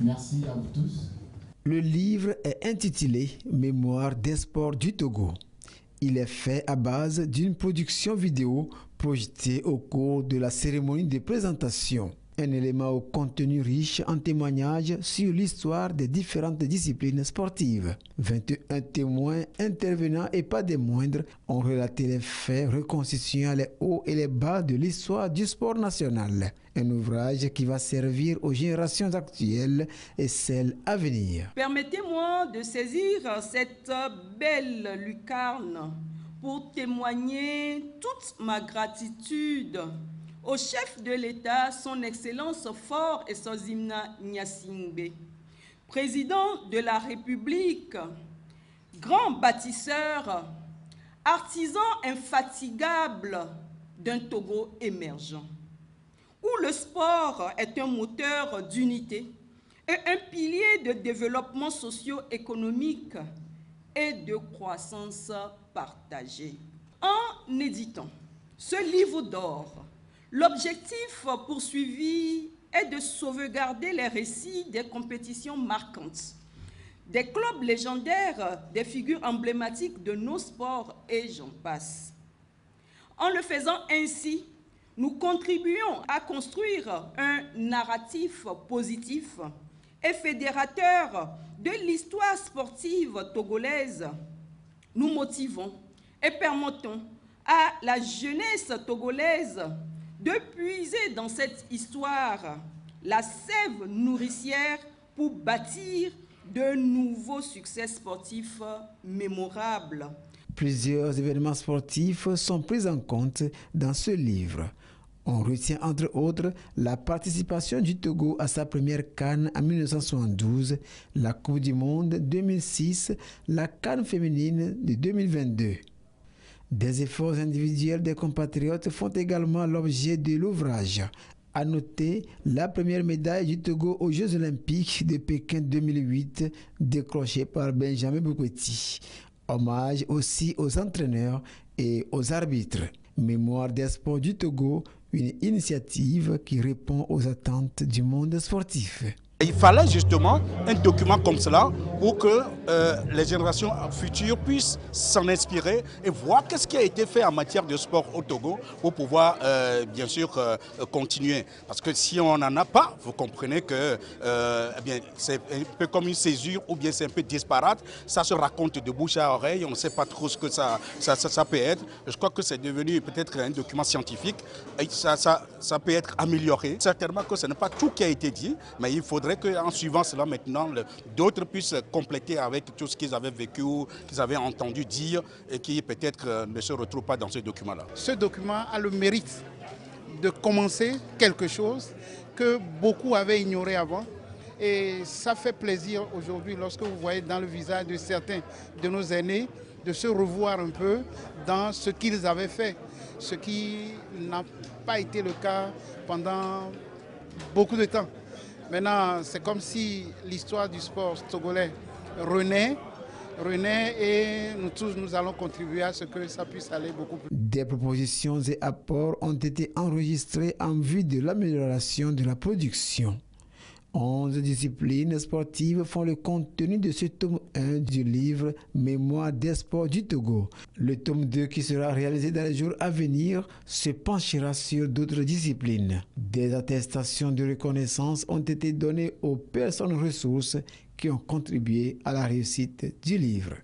Merci à vous tous. Le livre est intitulé « Mémoire des sports du Togo ». Il est fait à base d'une production vidéo projetée au cours de la cérémonie de présentation. Un élément au contenu riche en témoignages sur l'histoire des différentes disciplines sportives. 21 témoins intervenants et pas des moindres ont relaté les faits reconstituant les hauts et les bas de l'histoire du sport national. Un ouvrage qui va servir aux générations actuelles et celles à venir. Permettez-moi de saisir cette belle lucarne pour témoigner toute ma gratitude au chef de l'État, son Excellence Faure Esozimna Nyasingbe, président de la République, grand bâtisseur, artisan infatigable d'un Togo émergent, où le sport est un moteur d'unité et un pilier de développement socio-économique et de croissance partagée. En éditant ce livre d'or, l'objectif poursuivi est de sauvegarder les récits des compétitions marquantes, des clubs légendaires, des figures emblématiques de nos sports et j'en passe. En le faisant ainsi, nous contribuons à construire un narratif positif et fédérateur de l'histoire sportive togolaise. Nous motivons et permettons à la jeunesse togolaise de puiser dans cette histoire la sève nourricière pour bâtir de nouveaux succès sportifs mémorables. Plusieurs événements sportifs sont pris en compte dans ce livre. On retient entre autres la participation du Togo à sa première CAN en 1972, la Coupe du Monde 2006, la CAN féminine de 2022. Des efforts individuels des compatriotes font également l'objet de l'ouvrage. À noter la première médaille du Togo aux Jeux Olympiques de Pékin 2008, décrochée par Benjamin Boukweti. Hommage aussi aux entraîneurs et aux arbitres. Mémoire des sports du Togo, une initiative qui répond aux attentes du monde sportif. Il fallait justement un document comme cela pour que les générations futures puissent s'en inspirer et voir qu'est-ce qui a été fait en matière de sport au Togo pour pouvoir bien sûr continuer. Parce que si on n'en a pas, vous comprenez que c'est un peu comme une césure ou bien c'est un peu disparate. Ça se raconte de bouche à oreille, on ne sait pas trop ce que ça peut être. Je crois que c'est devenu peut-être un document scientifique et ça peut être amélioré. Certainement que ce n'est pas tout qui a été dit, mais il faudrait qu'en suivant cela maintenant, d'autres puissent compléter avec tout ce qu'ils avaient vécu, qu'ils avaient entendu dire et qui peut-être ne se retrouvent pas dans ce document-là. Ce document a le mérite de commencer quelque chose que beaucoup avaient ignoré avant. Et ça fait plaisir aujourd'hui lorsque vous voyez dans le visage de certains de nos aînés de se revoir un peu dans ce qu'ils avaient fait, ce qui n'a pas été le cas pendant beaucoup de temps. Maintenant, c'est comme si l'histoire du sport togolais renaît et nous tous, nous allons contribuer à ce que ça puisse aller beaucoup plus. Des propositions et apports ont été enregistrés en vue de l'amélioration de la production. 11 disciplines sportives font le contenu de ce tome 1 du livre Mémoire des sports du Togo. Le tome 2 qui sera réalisé dans les jours à venir se penchera sur d'autres disciplines. Des attestations de reconnaissance ont été données aux personnes ressources qui ont contribué à la réussite du livre.